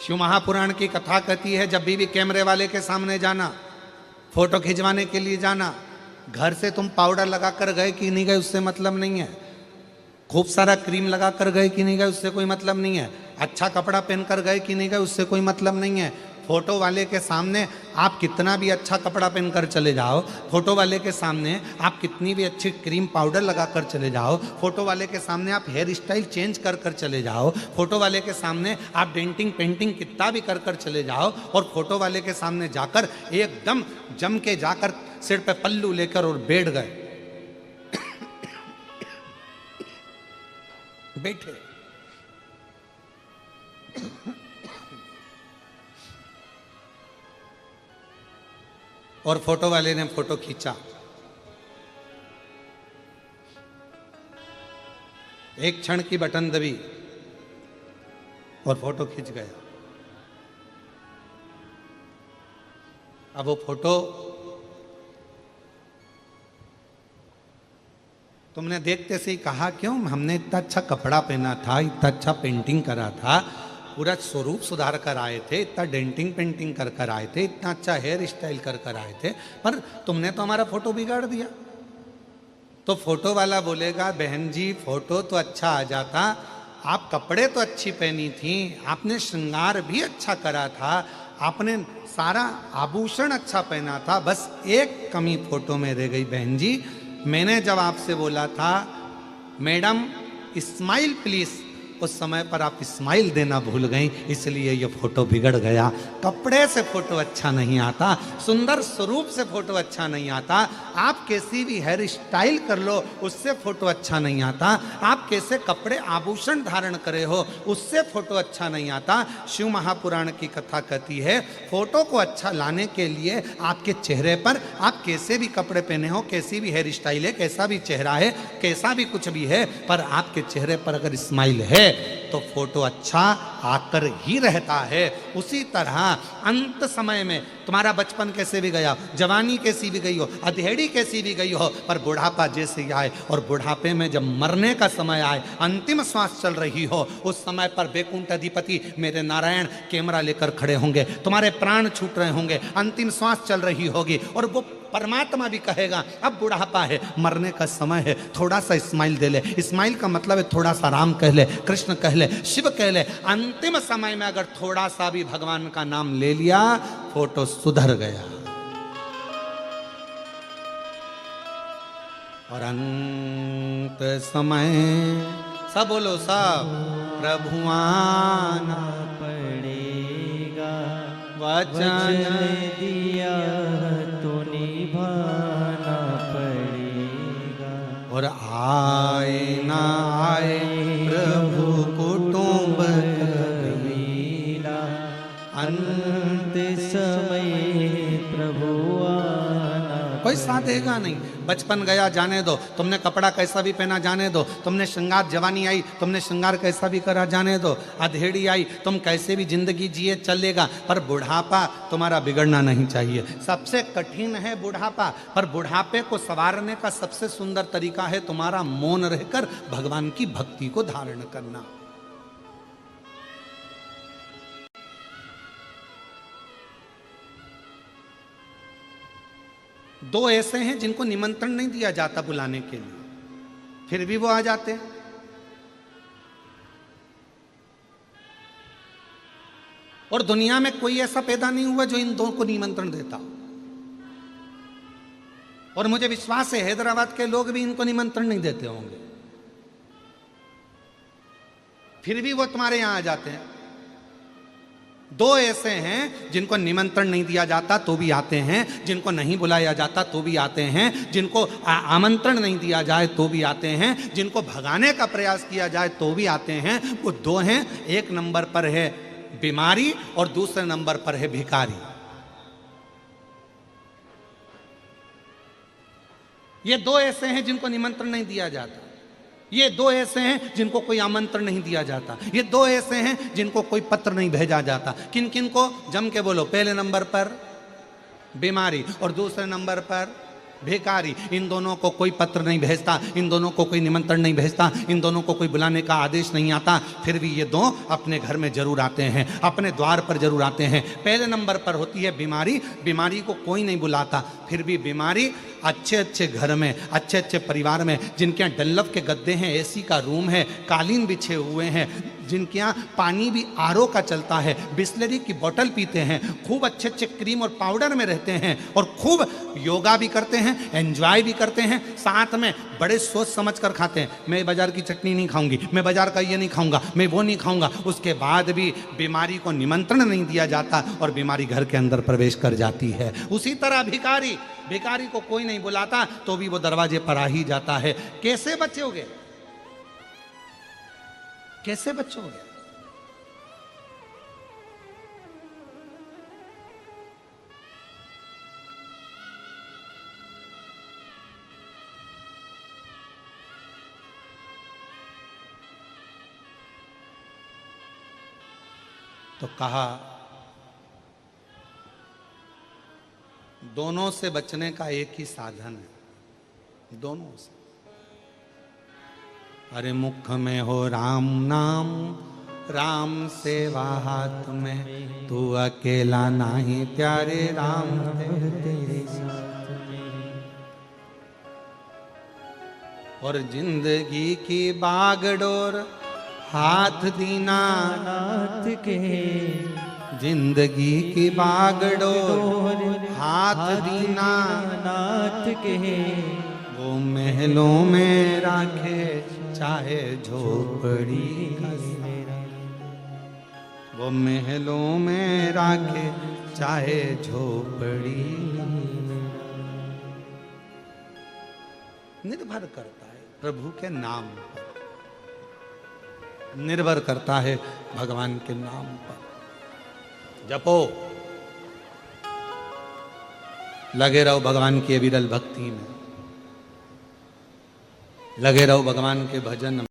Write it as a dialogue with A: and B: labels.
A: शिव महापुराण की कथा कहती है, जब भी कैमरे वाले के सामने जाना, फोटो खिंचवाने के लिए जाना, घर से तुम पाउडर लगा कर गए कि नहीं गए उससे मतलब नहीं है, खूब सारा क्रीम लगा कर गए कि नहीं गए उससे कोई मतलब नहीं है, अच्छा कपड़ा पहन कर गए कि नहीं गए उससे कोई मतलब नहीं है। फोटो वाले के सामने आप कितना भी अच्छा कपड़ा पहन कर चले जाओ, फोटो वाले के सामने आप कितनी भी अच्छी क्रीम पाउडर लगा कर चले जाओ, फोटो वाले के सामने आप हेयर स्टाइल चेंज कर कर चले जाओ, फोटो वाले के सामने आप डेंटिंग पेंटिंग कितना भी कर कर चले जाओ, और फोटो वाले के सामने जाकर एकदम जम के जाकर सिर पे पल्लू लेकर और बैठ गए, बैठे, और फोटो वाले ने फोटो खींचा, एक क्षण की बटन दबी और फोटो खींच गया। अब वो फोटो तुमने देखते से ही कहा, क्यों हमने इतना अच्छा कपड़ा पहना था, इतना अच्छा पेंटिंग करा था, पूरा स्वरूप सुधार कर आए थे, इतना डेंटिंग पेंटिंग कर कर आए थे, इतना अच्छा हेयर स्टाइल कर कर आए थे, पर तुमने तो हमारा फोटो बिगाड़ दिया। तो फोटो वाला बोलेगा, बहन जी फोटो तो अच्छा आ जाता, आप कपड़े तो अच्छी पहनी थी, आपने श्रृंगार भी अच्छा करा था, आपने सारा आभूषण अच्छा पहना था, बस एक कमी फोटो में रह गई बहन जी। मैंने जब आपसे बोला था मैडम स्माइल प्लीज, उस समय पर आप स्माइल देना भूल गई, इसलिए ये फोटो बिगड़ गया। कपड़े से फोटो अच्छा नहीं आता, सुंदर स्वरूप से फोटो अच्छा नहीं आता, आप कैसी भी हेयर स्टाइल कर लो उससे फोटो अच्छा नहीं आता, आप कैसे कपड़े आभूषण धारण करे हो उससे फोटो अच्छा नहीं आता। शिव महापुराण की कथा कहती है, फोटो को अच्छा लाने के लिए आपके चेहरे पर आप कैसे भी कपड़े पहने हो, कैसी भी हेयर स्टाइल है, कैसा भी चेहरा है, कैसा भी कुछ भी है, पर आपके चेहरे पर अगर स्माइल है तो फोटो अच्छा आकर ही रहता है। उसी तरह अंत समय में तुम्हारा बचपन कैसे भी गया, जवानी कैसी भी गई हो, अधेड़ी कैसी भी गई हो, पर बुढ़ापा जैसे ही आए, और बुढ़ापे में जब मरने का समय आए, अंतिम श्वास चल रही हो, उस समय पर बैकुंठ अधिपति मेरे नारायण कैमरा लेकर खड़े होंगे, तुम्हारे प्राण छूट रहे होंगे, अंतिम श्वास चल रही होगी, और वो परमात्मा भी कहेगा अब बुढ़ापा है, मरने का समय है, थोड़ा सा स्माइल दे ले। स्माइल का मतलब है थोड़ा सा राम कह ले, कृष्ण कह ले, शिव कह ले। अंतिम समय में अगर थोड़ा सा भी भगवान का नाम ले लिया, फोटो सुधर गया। और अंत समय सब बोलो सब, प्रभु आना
B: पड़ेगा,
A: वचन
B: दिया तो निभाना पड़ेगा,
A: और आए ना आए प्रभु कुटुंब
B: कबीरा, अंत समय प्रभु आना
A: कोई साथ देगा नहीं। बचपन गया जाने दो, तुमने कपड़ा कैसा भी पहना जाने दो, तुमने श्रृंगार, जवानी आई तुमने श्रृंगार कैसा भी करा जाने दो, अधेड़ी आई तुम कैसे भी जिंदगी जिए चलेगा, पर बुढ़ापा तुम्हारा बिगड़ना नहीं चाहिए। सबसे कठिन है बुढ़ापा, पर बुढ़ापे को संवारने का सबसे सुंदर तरीका है तुम्हारा मौन रहकर भगवान की भक्ति को धारण करना। दो ऐसे हैं जिनको निमंत्रण नहीं दिया जाता बुलाने के लिए, फिर भी वो आ जाते हैं। और दुनिया में कोई ऐसा पैदा नहीं हुआ जो इन दो को निमंत्रण देता। और मुझे विश्वास है हैदराबाद के लोग भी इनको निमंत्रण नहीं देते होंगे, फिर भी वो तुम्हारे यहां आ जाते हैं। दो ऐसे हैं जिनको निमंत्रण नहीं दिया जाता तो भी आते हैं, जिनको नहीं बुलाया जाता तो भी आते हैं, जिनको आमंत्रण नहीं दिया जाए तो भी आते हैं, जिनको भगाने का प्रयास किया जाए तो भी आते हैं। वो दो हैं, एक नंबर पर है बीमारी और दूसरे नंबर पर है भिखारी। ये दो ऐसे हैं जिनको निमंत्रण नहीं दिया जाता, ये दो ऐसे हैं जिनको कोई आमंत्रण नहीं दिया जाता, ये दो ऐसे हैं जिनको कोई पत्र नहीं भेजा जाता। किन किन को? जम के बोलो। पहले नंबर पर बीमारी और दूसरे नंबर पर भिखारी। इन दोनों को कोई पत्र नहीं भेजता, इन दोनों को कोई निमंत्रण नहीं भेजता, इन दोनों को कोई बुलाने का आदेश नहीं आता, फिर भी ये दो अपने घर में जरूर आते हैं, अपने द्वार पर जरूर आते हैं। पहले नंबर पर होती है बीमारी। बीमारी को कोई नहीं बुलाता, फिर भी बीमारी अच्छे अच्छे घर में, अच्छे अच्छे परिवार में, जिनके यहाँ डल्लफ के गद्दे हैं, एसी का रूम है, कालीन बिछे हुए हैं, जिनके यहाँ पानी भी आरओ का चलता है, बिस्लरी की बोतल पीते हैं, खूब अच्छे अच्छे क्रीम और पाउडर में रहते हैं, और खूब योगा भी करते हैं, एंजॉय भी करते हैं, साथ में बड़े सोच समझ कर खाते हैं। मैं बाजार की चटनी नहीं खाऊंगी, मैं बाजार का ये नहीं खाऊंगा, मैं वो नहीं खाऊंगा। उसके बाद भी बीमारी को निमंत्रण नहीं दिया जाता और बीमारी घर के अंदर प्रवेश कर जाती है। उसी तरह भिखारी, भिखारी को कोई नहीं बुलाता तो भी वो दरवाजे पर आ ही जाता है। कैसे बचोगे, कैसे बचोगे? तो कहा दोनों से बचने का एक ही साधन है, दोनों से। अरे मुख में हो राम नाम, राम सेवा हाथ में, तू अकेला नहीं प्यारे राम तेरे साथ में। और जिंदगी की बागडोर हाथ दीना
B: नाथ के,
A: जिंदगी की बागडोर हाथ दीना
B: नाथ के,
A: वो महलों में राखे चाहे झोपड़ी, वो महलों में राखे चाहे झोपड़ी। निर्भर करता है प्रभु के नाम पर, निर्भर करता है भगवान के नाम पर। जपो, लगे रहो भगवान की विरल भक्ति में, लगे रहो भगवान के भजन